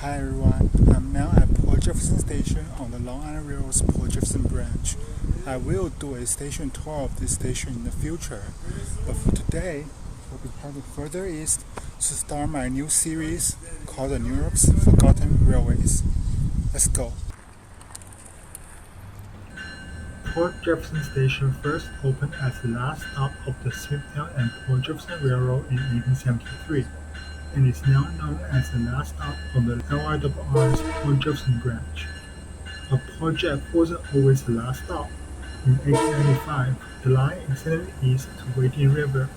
Hi everyone, I'm now at Port Jefferson Station on the Long Island Railroad's Port Jefferson branch. I will do a station tour of this station in the future, but for today, we'll be heading further east to start my new series called the New York's Forgotten Railways. Let's go. Port Jefferson Station first opened as the last stop of the Smithtown and Port Jefferson Railroad in 1873. And is now known as the last stop on the LIRR's Port Jefferson branch. But Port Jeff wasn't always the last stop. In 1895, the line extended east to Wading River.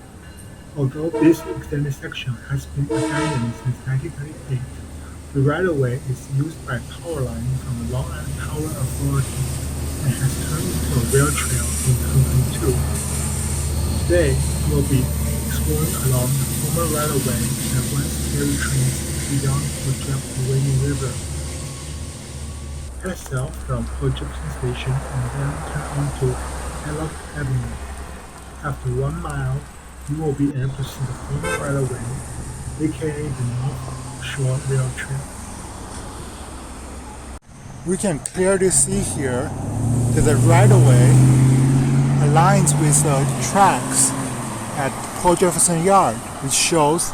Although this extended section has been abandoned since 1938, the right-of-way is used by power line from the Long Island Power Authority and has turned into a rail trail in 2022. Today, we'll be exploring along the former right-of-way that once carried trains beyond Port Jeff to Wading River. Head south from Port Jefferson Station and then turn onto LILCO Avenue. After 1 mile, you will be able to see the former right-of-way, aka the North Shore Rail Trail. We can clearly see here that the right-of-way aligns with the tracks at Port Jefferson Yard, which shows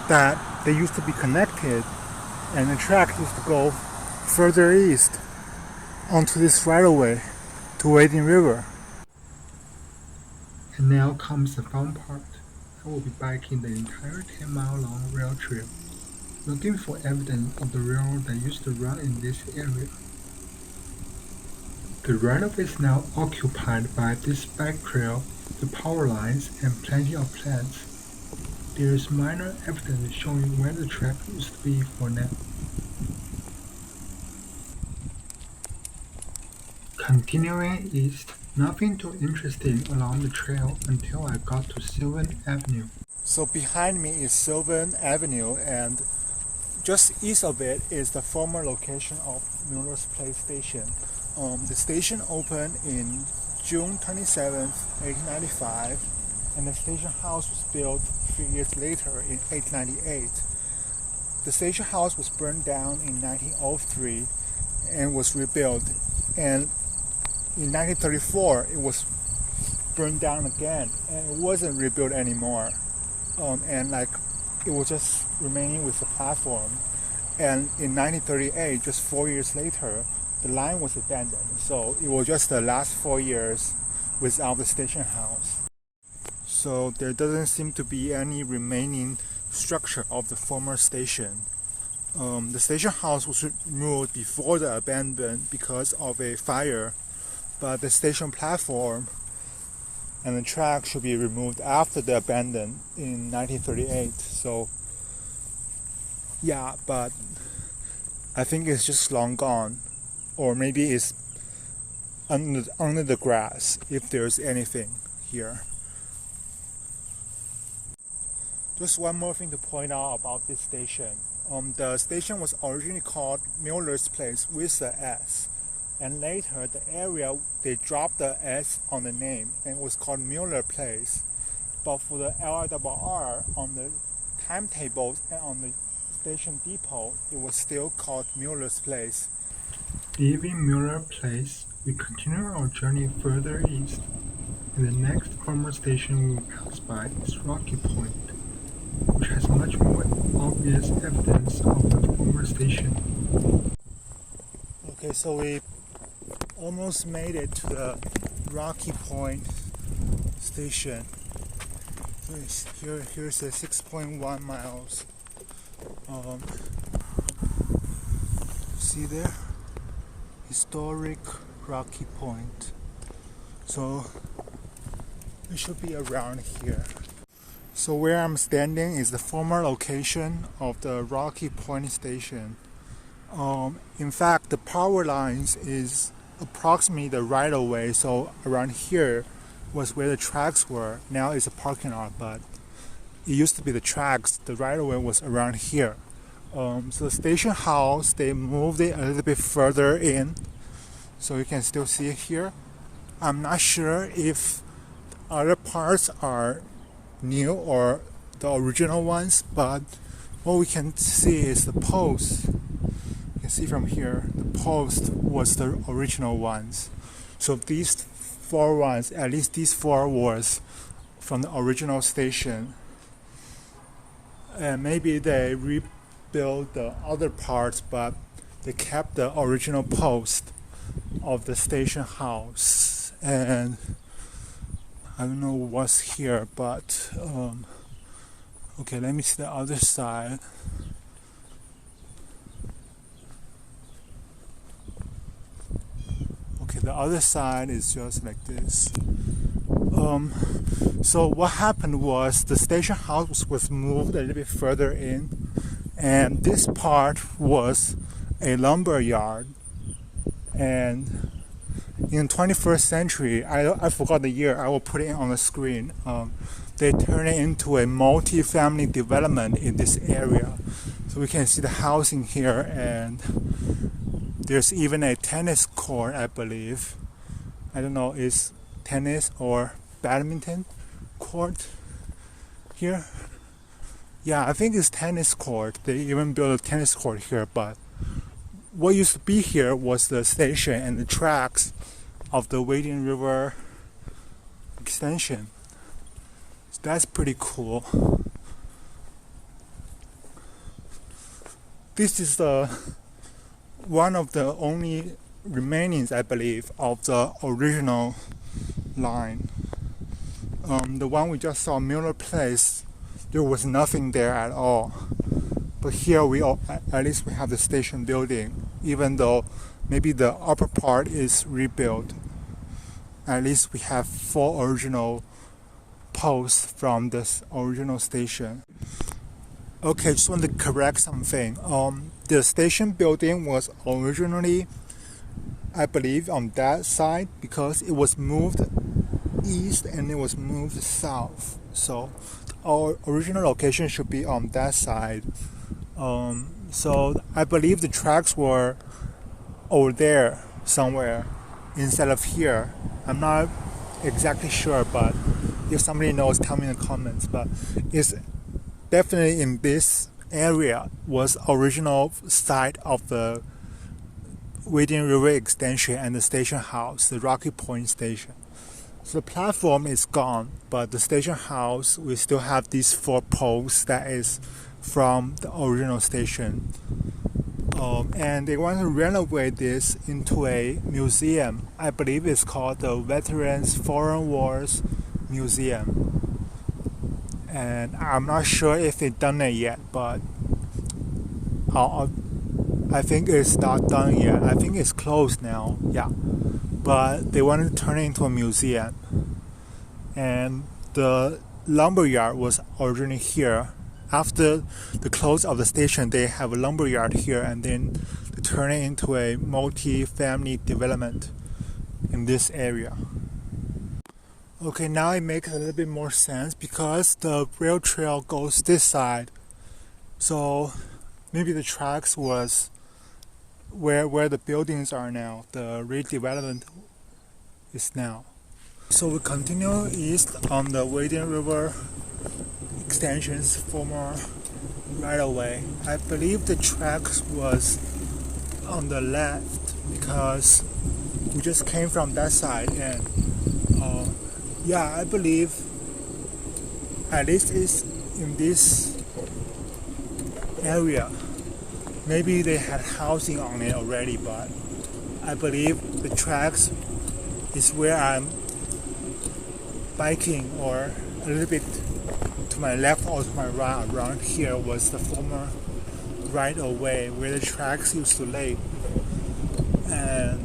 that they used to be connected and the track used to go further east onto this right-of-way to Wading River. And now comes the fun part. I will be biking the entire 10-mile long rail trail, looking for evidence of the railroad that used to run in this area. The right-of-way is now occupied by this bike trail, the power lines, and plenty of plants. There is minor evidence showing where the track used to be for now. Continuing east, nothing too interesting along the trail until I got to Sylvan Avenue. So behind me is Sylvan Avenue, and just east of it is the former location of Miller's Place Station. The station opened in June 27, 1895, and the station house was built 3 years later in 1898. The station house was burned down in 1903 and was rebuilt, and in 1934 it was burned down again and it wasn't rebuilt anymore, and it was just remaining with the platform. And in 1938, just 4 years later, the line was abandoned, so it was just the last 4 years without the station house. So there doesn't seem to be any remaining structure of the former station. The station house was removed before the abandonment because of a fire, but the station platform and the track should be removed after the abandonment in 1938. So yeah, but I think it's just long gone, or maybe it's under the grass if there's anything here. Just one more thing to point out about this station. The station was originally called Miller's Place with the S, and later the area they dropped the S on the name and it was called Miller Place. But for the LIRR on the timetable and on the station depot, it was still called Miller's Place. Leaving Miller Place, we continue our journey further east, and the next former station we will pass by is Rocky Point, which has much more obvious evidence of the former station. Okay, so we almost made it to the Rocky Point station. Here's the 6.1 miles. See there? Historic Rocky Point. So it should be around here. So where I'm standing is the former location of the Rocky Point station. In fact, the power lines is approximately the right-of-way, so around here was where the tracks were. Now it's a parking lot, but it used to be the tracks. The right-of-way was around here. So the station house, they moved it a little bit further in, so you can still see it here. I'm not sure if other parts are new or the original ones, but what we can see is the posts can see from here, the post was the original ones. So these 4 ones, at least these 4 was from the original station. And maybe they rebuilt the other parts, but they kept the original post of the station house. And I don't know what's here, but okay, let me see the other side. Okay, the other side is just like this. So what happened was the station house was moved a little bit further in, and this part was a lumber yard. And in the 21st century, I forgot the year, I will put it on the screen, they turned it into a multi-family development in this area. So we can see the housing here, and there's even a tennis court, I believe. I don't know, is tennis or badminton court here? Yeah, I think it's tennis court. They even built a tennis court here, but what used to be here was the station and the tracks of the Wading River extension. So that's pretty cool. This is one of the only remainings, I believe, of the original line. The one we just saw, Miller Place, there was nothing there at all. But here at least we have the station building, even though maybe the upper part is rebuilt. At least we have 4 original posts from this original station. Okay, just want to correct something. The station building was originally, I believe, on that side because it was moved east and it was moved south. So our original location should be on that side. So I believe the tracks were over there somewhere instead of here. I'm not exactly sure, but if somebody knows, tell me in the comments. But it's definitely in this area was original site of the Wading River extension and the station house, the Rocky Point station. So the platform is gone, but the station house, we still have these 4 posts that is from the original station. And they want to renovate this into a museum. I believe it's called the Veterans Foreign Wars Museum. And I'm not sure if they've done it yet, but I think it's not done yet. I think it's closed now, yeah. But they wanted to turn it into a museum. And the lumberyard was originally here. After the close of the station, they have a lumberyard here, and then they turn it into a multi-family development in this area. Okay, now it makes a little bit more sense because the rail trail goes this side. So maybe the tracks was where the buildings are now, the redevelopment is now. So we continue east on the Wading River extension's former right-of-way. I believe the tracks was on the left because we just came from that side, and yeah, I believe at least it's in this area. Maybe they had housing on it already, but I believe the tracks is where I'm biking, or a little bit to my left or to my right. Around here was the former right-of-way where the tracks used to lay. And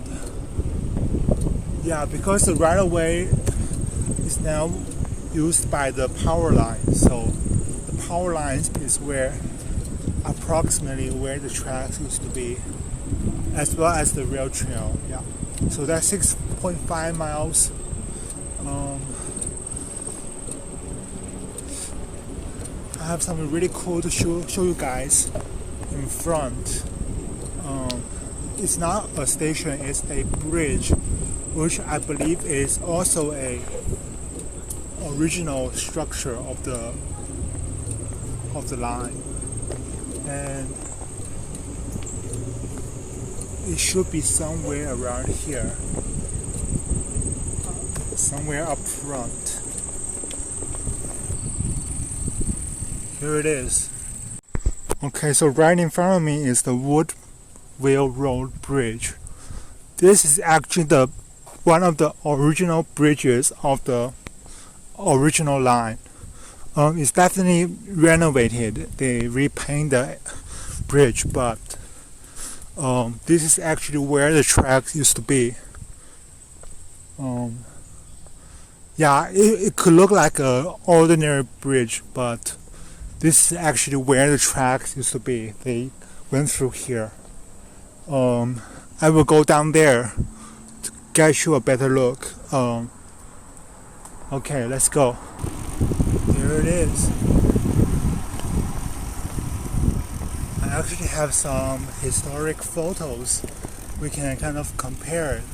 yeah, because the right-of-way is now used by the power line, so the power lines is where approximately where the tracks used to be, as well as the rail trail. Yeah, so that's 6.5 miles. I have something really cool to show you guys in front. It's not a station, it's a bridge, which I believe is also a original structure of the line. And it should be somewhere around here, somewhere up front. Here it is. Okay, so right in front of me is the Woodville Road Bridge. This is actually one of the original bridges of the original line. It's definitely renovated. They repainted the bridge, but this is actually where the tracks used to be. Yeah, it could look like an ordinary bridge, but this is actually where the tracks used to be. They went through here. I will go down there to get you a better look. Okay, let's go. Here it is. I actually have some historic photos. We can kind of compare it.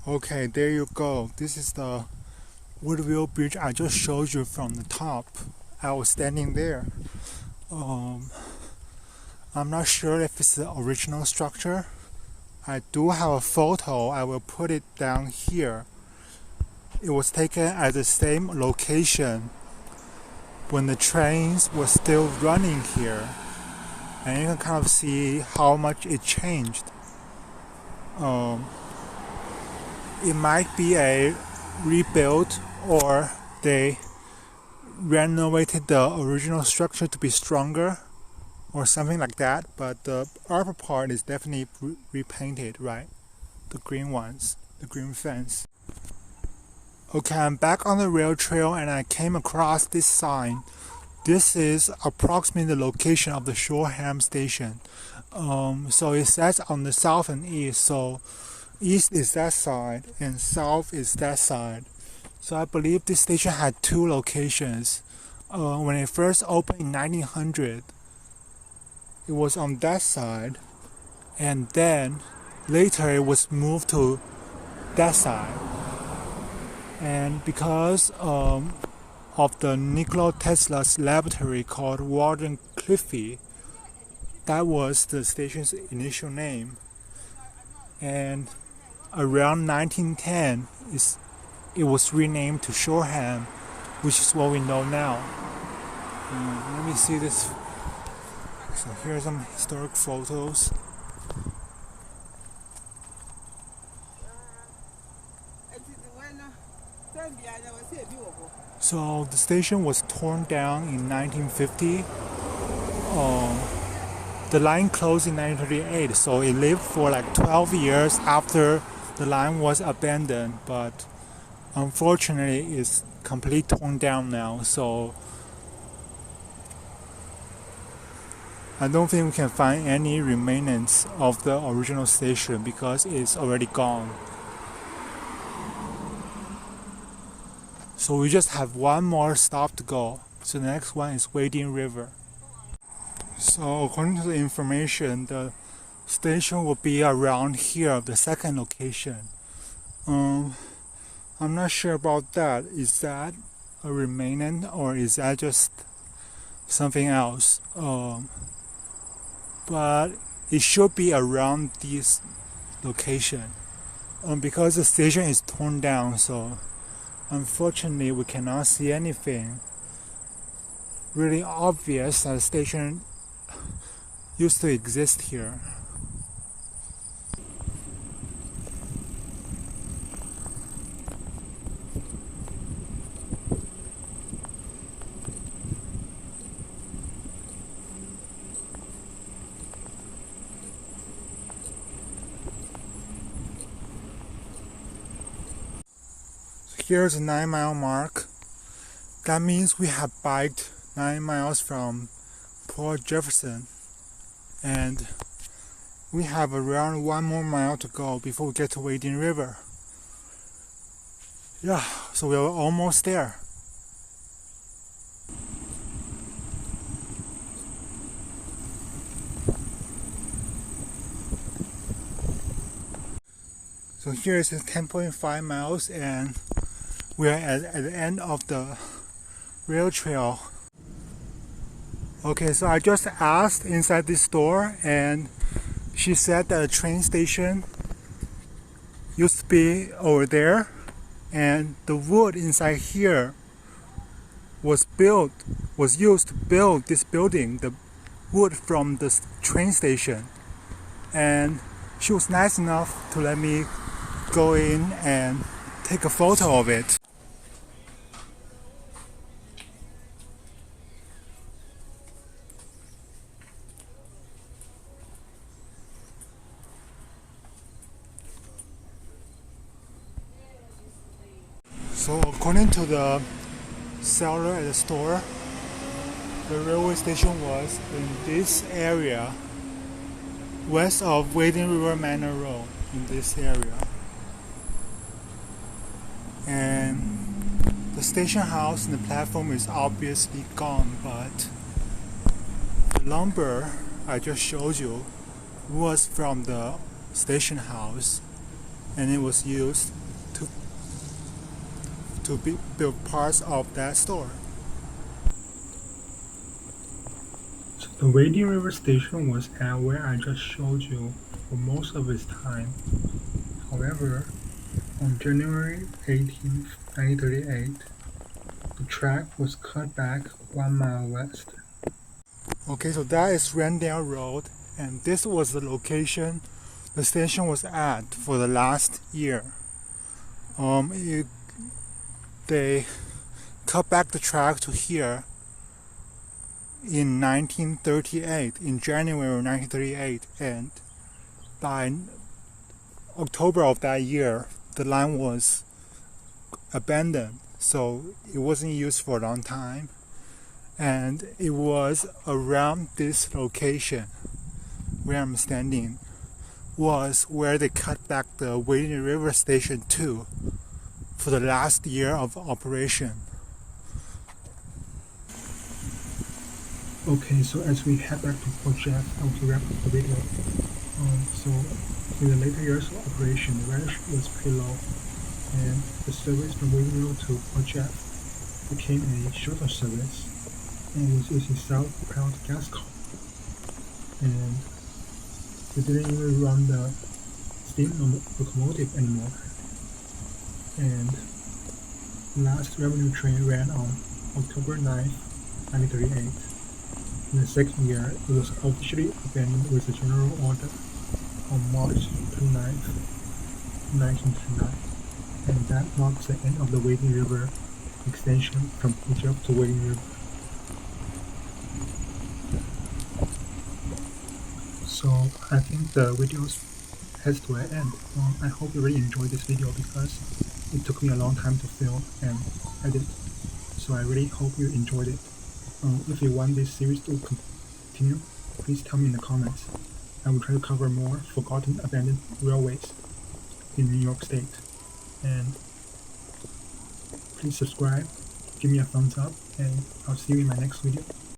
Okay, there you go. This is the Woodville Bridge I just showed you from the top. I was standing there. I'm not sure if it's the original structure. I do have a photo. I will put it down here. It was taken at the same location when the trains were still running here. And you can kind of see how much it changed. It might be a rebuild, or they renovated the original structure to be stronger or something like that, but the upper part is definitely repainted, right? The green ones, the green fence. Okay, I'm back on the rail trail and I came across this sign. This is approximately the location of the Shoreham Station. So it says on the south and east, so east is that side and south is that side. So I believe this station had two locations. When it first opened in 1900, it was on that side, and then later it was moved to that side. And because of the Nikola Tesla's laboratory called Warden Cliffy, that was the station's initial name. And around 1910, it was renamed to Shoreham, which is what we know now. Let me see this. So here are some historic photos. So the station was torn down in 1950. The line closed in 1938, so it lived for like 12 years after the line was abandoned, but unfortunately it's completely torn down now, so I don't think we can find any remnants of the original station because it's already gone. So we just have one more stop to go. So the next one is Wading River. So according to the information, the station will be around here, the second location. I'm not sure about that. Is that a remnant or is that just something else? But it should be around this location. Because the station is torn down, so unfortunately we cannot see anything really obvious that the station used to exist here. Here's a 9-mile mark. That means we have biked 9 miles from Port Jefferson, and we have around 1 more mile to go before we get to Wading River. Yeah, so we're almost there. So here is 10.5 miles and we are at the end of the rail trail. Okay, so I just asked inside this store, and she said that the train station used to be over there, and the wood inside here was used to build this building, the wood from the train station. And she was nice enough to let me go in and take a photo of it. So according to the seller at the store, the railway station was in this area, west of Wading River Manor Road, in this area. And the station house and the platform is obviously gone, but the lumber I just showed you was from the station house, and it was used to build parts of that store. So the Wading River Station was at where I just showed you for most of its time. However, on January 18, 1938, the track was cut back 1 mile west. Okay, so that is Randall Road, and this was the location the station was at for the last year. They cut back the track to here in 1938, in January 1938, and by October of that year, the line was abandoned, so it wasn't used for a long time. And it was around this location where I'm standing was where they cut back the Wading River Station to for the last year of operation. Okay, so as we head back to Port Jeff, I want to wrap up the video. So in the later years of operation, the ridership was pretty low, and the service from Woodville to Port Jeff became a shorter service, and was using self-propelled gas car. And we didn't even run the steam locomotive anymore. And the last revenue train ran on October 9, 1938. In the second year, it was officially abandoned with a general order on March 29, 1939. And that marks the end of the Wading River extension from Port Jeff to Wading River. So I think the video has to an end. I hope you really enjoyed this video because it took me a long time to film and edit. So I really hope you enjoyed it. If you want this series to continue, please tell me in the comments. I will try to cover more forgotten abandoned railways in New York State. And please subscribe, give me a thumbs up, and I'll see you in my next video.